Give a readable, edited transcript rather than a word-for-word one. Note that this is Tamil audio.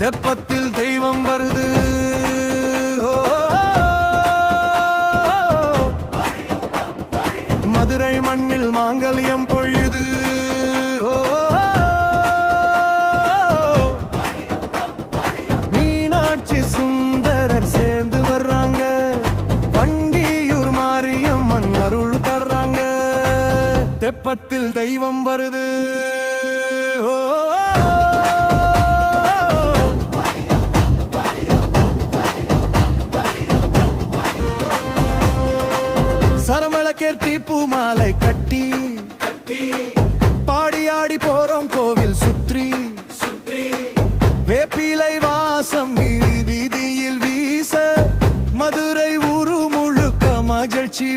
தெப்பத்தில் தெய்வம் வருது. மதுரை மண்ணில் மாங்கல்யம் பொழியுது. மீனாட்சி சுந்தரர் சேர்ந்து வர்றாங்க. வண்டியூர் மாரியம்மன் அருள் தர்றாங்க. தெப்பத்தில் தெய்வம் வருது. சரமளக்கேர்த்தி பூமாலை கட்டி பாடி ஆடி போறோம் கோவில் சுற்றி. வேப்பிலை வாசம் வீதியில் வீச மதுரை ஊரு முழுக்க மகிழ்ச்சி.